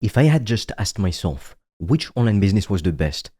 If I had just asked myself which online business was the best,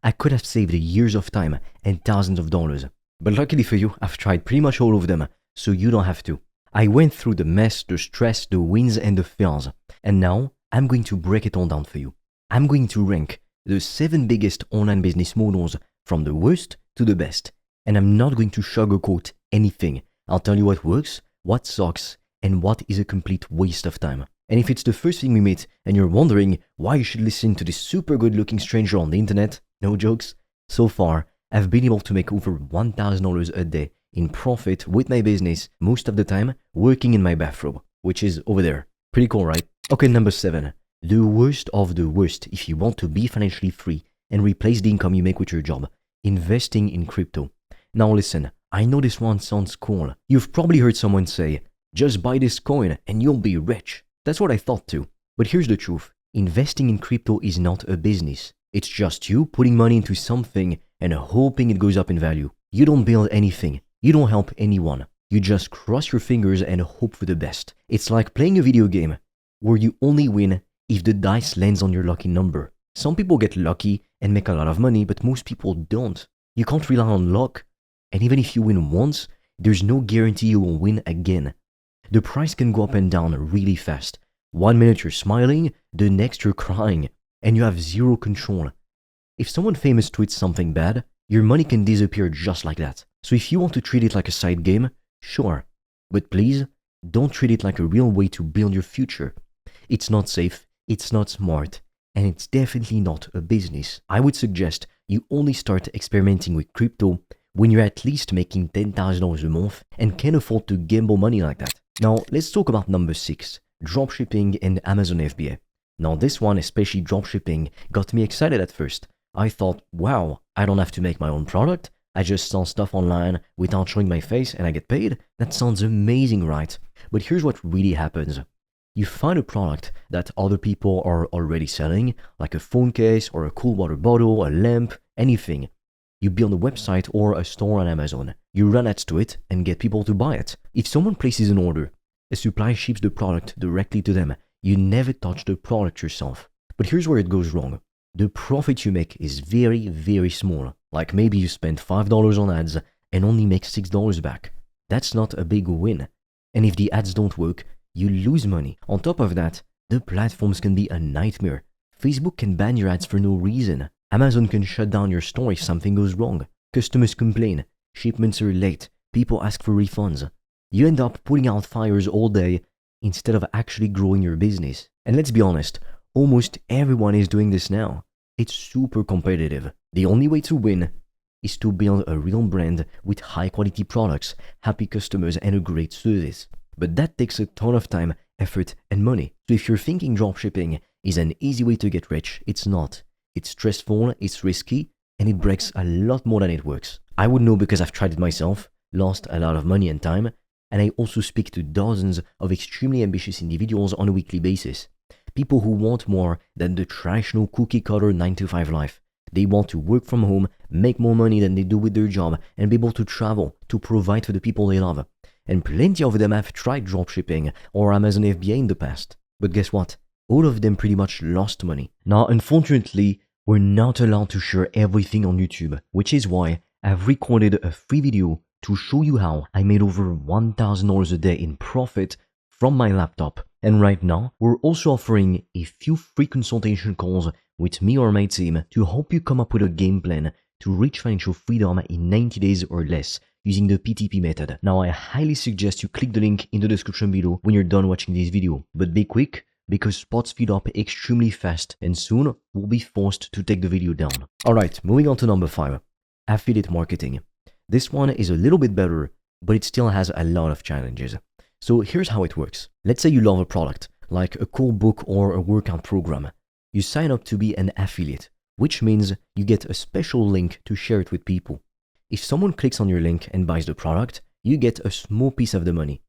I could have saved years of time and thousands of dollars. But luckily for you, I've tried pretty much all of them, so you don't have to. I went through the mess, the stress, the wins and the fails, and now I'm going to break it all down for you. I'm going to rank the 7 biggest online business models from the worst to the best, and I'm not going to sugarcoat anything. I'll tell you what works, what sucks, and what is a complete waste of time. And if it's the first thing we meet and you're wondering why you should listen to this super good looking stranger on the internet, no jokes, so far I've been able to make over $1,000 a day in profit with my business, most of the time working in my bathrobe, which is over there. Pretty cool, right? Okay, number 7. The worst of the worst if you want to be financially free and replace the income you make with your job. Investing in crypto. Now listen, I know this one sounds cool. You've probably heard someone say, just buy this coin and you'll be rich. That's what I thought too. But here's the truth. Investing in crypto is not a business. It's just you putting money into something and hoping it goes up in value. You don't build anything. You don't help anyone. You just cross your fingers and hope for the best. It's like playing a video game where you only win if the dice lands on your lucky number. Some people get lucky and make a lot of money, but most people don't. You can't rely on luck. And even if you win once, there's no guarantee you will win again. The price can go up and down really fast. 1 minute you're smiling, the next you're crying, and you have zero control. If someone famous tweets something bad, your money can disappear just like that. So if you want to treat it like a side game, sure. But please, don't treat it like a real way to build your future. It's not safe, it's not smart, and it's definitely not a business. I would suggest you only start experimenting with crypto when you're at least making $10,000 a month and can afford to gamble money like that. Now, let's talk about number 6, dropshipping and Amazon FBA. Now, this one, especially dropshipping, got me excited at first. I thought, wow, I don't have to make my own product. I just sell stuff online without showing my face and I get paid. That sounds amazing, right? But here's what really happens. You find a product that other people are already selling, like a phone case or a cool water bottle, a lamp, anything. You build a website or a store on Amazon. You run ads to it and get people to buy it. If someone places an order, a supplier ships the product directly to them. You never touch the product yourself. But here's where it goes wrong. The profit you make is very, very small. Like maybe you spend $5 on ads and only make $6 back. That's not a big win. And if the ads don't work, you lose money. On top of that, the platforms can be a nightmare. Facebook can ban your ads for no reason. Amazon can shut down your store if something goes wrong. Customers complain. Shipments are late. People ask for refunds. You end up putting out fires all day instead of actually growing your business. And let's be honest, almost everyone is doing this now. It's super competitive. The only way to win is to build a real brand with high quality products, happy customers, and a great service. But that takes a ton of time, effort, and money. So if you're thinking dropshipping is an easy way to get rich, it's not. It's stressful, it's risky, and it breaks a lot more than it works. I would know because I've tried it myself, lost a lot of money and time, and I also speak to dozens of extremely ambitious individuals on a weekly basis. People who want more than the traditional cookie-cutter 9-to-5 life. They want to work from home, make more money than they do with their job, and be able to travel, to provide for the people they love. And plenty of them have tried dropshipping or Amazon FBA in the past. But guess what? All of them pretty much lost money. Now, unfortunately, we're not allowed to share everything on YouTube, which is why I've recorded a free video to show you how I made over $1,000 a day in profit from my laptop. And right now, we're also offering a few free consultation calls with me or my team to help you come up with a game plan to reach financial freedom in 90 days or less using the PTP method. Now, I highly suggest you click the link in the description below when you're done watching this video. But be quick, because spots speed up extremely fast and soon we'll be forced to take the video down. Alright, moving on to number 5, affiliate marketing. This one is a little bit better, but it still has a lot of challenges. So here's how it works. Let's say you love a product, like a cool book or a workout program. You sign up to be an affiliate, which means you get a special link to share it with people. If someone clicks on your link and buys the product, you get a small piece of the money.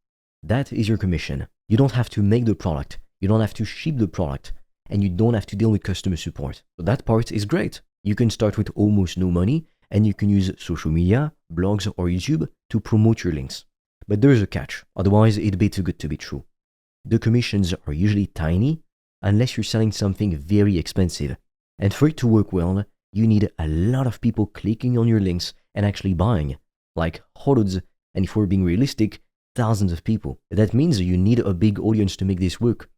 That is your commission. You don't have to make the product. You don't have to ship the product, and you don't have to deal with customer support. So that part is great. You can start with almost no money, and you can use social media, blogs, or YouTube to promote your links. But there's a catch, otherwise it'd be too good to be true. The commissions are usually tiny, unless you're selling something very expensive. And for it to work well, you need a lot of people clicking on your links and actually buying, like hundreds, and if we're being realistic, thousands of people. That means you need a big audience to make this work,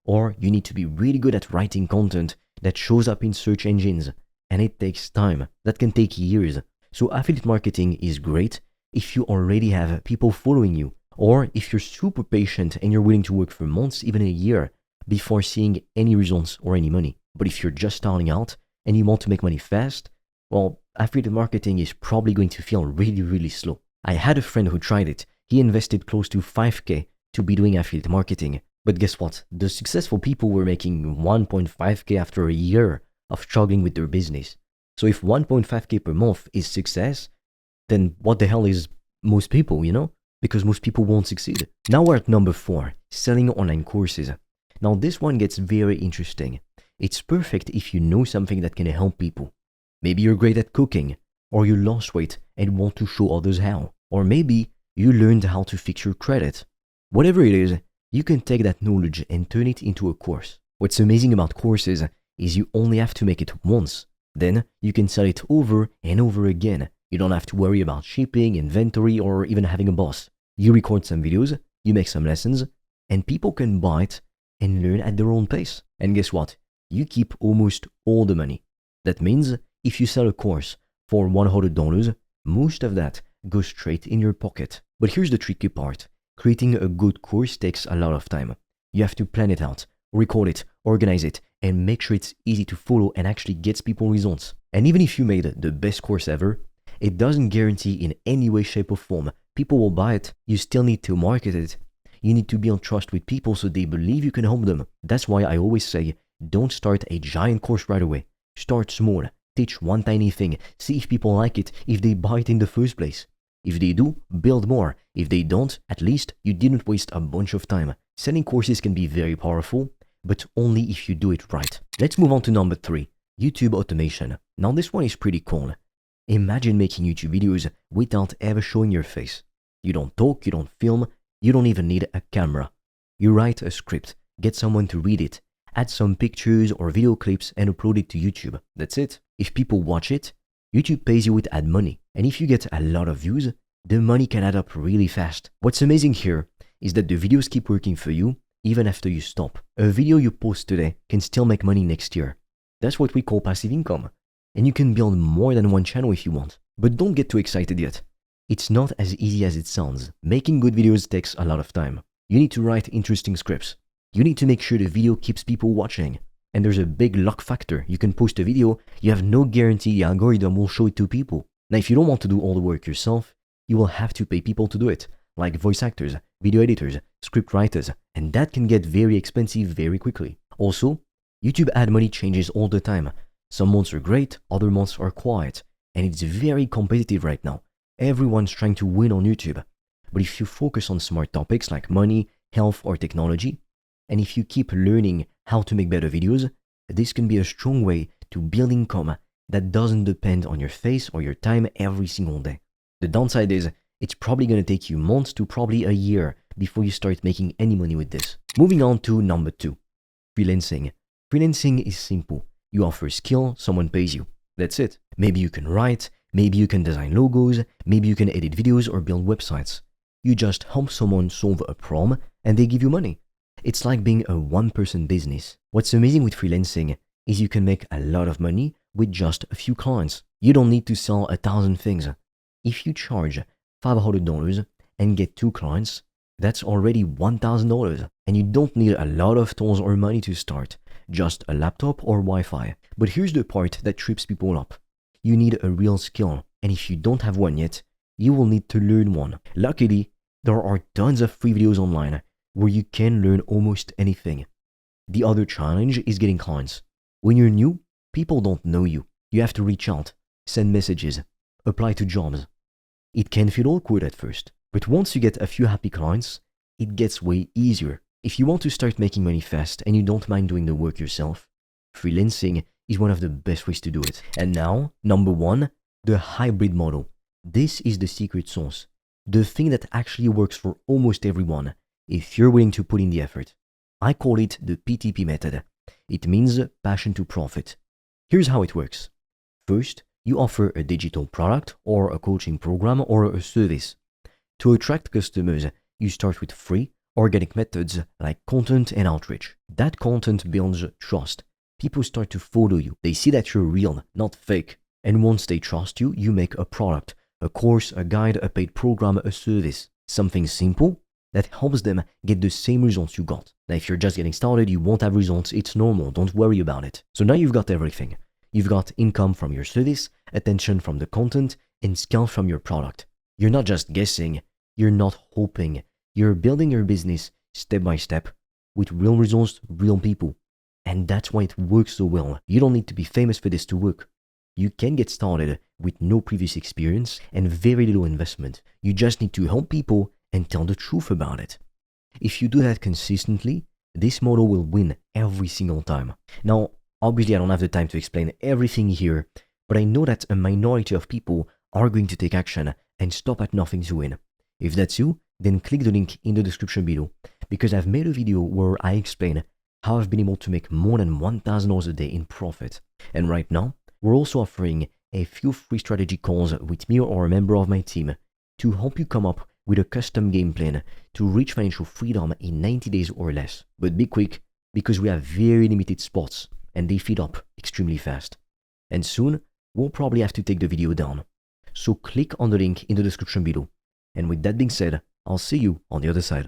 or you need to be really good at writing content that shows up in search engines, and it takes time. That can take years. So affiliate marketing is great if you already have people following you, or if you're super patient and you're willing to work for months, even a year, before seeing any results or any money. But if you're just starting out and you want to make money fast, well, affiliate marketing is probably going to feel really, really slow. I had a friend who tried it. He invested close to 5K to be doing affiliate marketing. But guess what? The successful people were making 1.5K after a year of struggling with their business. So if 1.5K per month is success, then what the hell is most people, you know? Because most people won't succeed. Now we're at number 4, selling online courses. Now this one gets very interesting. It's perfect if you know something that can help people. Maybe you're great at cooking, or you lost weight and want to show others how. Or maybe you learned how to fix your credit. Whatever it is, you can take that knowledge and turn it into a course. What's amazing about courses is you only have to make it once. Then you can sell it over and over again. You don't have to worry about shipping, inventory, or even having a boss. You record some videos, you make some lessons, and people can buy it and learn at their own pace. And guess what? You keep almost all the money. That means if you sell a course for $100, most of that goes straight in your pocket. But here's the tricky part. Creating a good course takes a lot of time. You have to plan it out, record it, organize it, and make sure it's easy to follow and actually gets people results. And even if you made the best course ever, it doesn't guarantee in any way, shape, or form people will buy it. You still need to market it. You need to build trust with people so they believe you can help them. That's why I always say, don't start a giant course right away. Start small. Teach one tiny thing. See if people like it, if they buy it in the first place. If they do, build more. If they don't, at least you didn't waste a bunch of time. Selling courses can be very powerful, but only if you do it right. Let's move on to number 3, YouTube automation. Now this one is pretty cool. Imagine making YouTube videos without ever showing your face. You don't talk, you don't film, you don't even need a camera. You write a script, get someone to read it, add some pictures or video clips and upload it to YouTube. That's it. If people watch it, YouTube pays you with ad money. And if you get a lot of views, the money can add up really fast. What's amazing here is that the videos keep working for you even after you stop. A video you post today can still make money next year. That's what we call passive income. And you can build more than one channel if you want. But don't get too excited yet. It's not as easy as it sounds. Making good videos takes a lot of time. You need to write interesting scripts. You need to make sure the video keeps people watching. And there's a big luck factor. You can post a video, you have no guarantee the algorithm will show it to people. Now, if you don't want to do all the work yourself, you will have to pay people to do it, like voice actors, video editors, script writers, and that can get very expensive very quickly. Also, YouTube ad money changes all the time. Some months are great, other months are quiet, and it's very competitive right now. Everyone's trying to win on YouTube. But if you focus on smart topics like money, health, or technology, and if you keep learning how to make better videos, this can be a strong way to build income that doesn't depend on your face or your time every single day. The downside is it's probably going to take you months to probably a year before you start making any money with this. Moving on to number 2, freelancing. Freelancing is simple. You offer a skill, someone pays you. That's it. Maybe you can write, maybe you can design logos, maybe you can edit videos or build websites. You just help someone solve a problem and they give you money. It's like being a one-person business. What's amazing with freelancing is you can make a lot of money with just a few clients. You don't need to sell 1,000 things. If you charge $500 and get 2 clients, that's already $1,000. And you don't need a lot of tools or money to start, just a laptop or Wi-Fi. But here's the part that trips people up. You need a real skill, and if you don't have one yet, you will need to learn one. Luckily, there are tons of free videos online where you can learn almost anything. The other challenge is getting clients. When you're new, people don't know you. You have to reach out, send messages, apply to jobs. It can feel awkward at first, but once you get a few happy clients, it gets way easier. If you want to start making money fast and you don't mind doing the work yourself, freelancing is one of the best ways to do it. And now, number 1, the hybrid model. This is the secret sauce. The thing that actually works for almost everyone if you're willing to put in the effort. I call it the PTP method. It means passion to profit. Here's how it works. First, you offer a digital product or a coaching program or a service. To attract customers, you start with free, organic methods like content and outreach. That content builds trust. People start to follow you. They see that you're real, not fake. And once they trust you, you make a product, a course, a guide, a paid program, a service. Something simple that helps them get the same results you got. Now, if you're just getting started, you won't have results. It's normal. Don't worry about it. So now you've got everything. You've got income from your service, attention from the content, and skill from your product. You're not just guessing. You're not hoping. You're building your business step by step with real results, real people. And that's why it works so well. You don't need to be famous for this to work. You can get started with no previous experience and very little investment. You just need to help people and tell the truth about it. If you do that consistently, this model will win every single time. Now, obviously, I don't have the time to explain everything here, but I know that a minority of people are going to take action and stop at nothing to win. If that's you, then click the link in the description below, because I've made a video where I explain how I've been able to make more than $1,000 a day in profit. And right now, we're also offering a few free strategy calls with me or a member of my team to help you come up with a custom game plan to reach financial freedom in 90 days or less. But be quick, because we have very limited spots and they fill up extremely fast. And soon, we'll probably have to take the video down. So click on the link in the description below. And with that being said, I'll see you on the other side.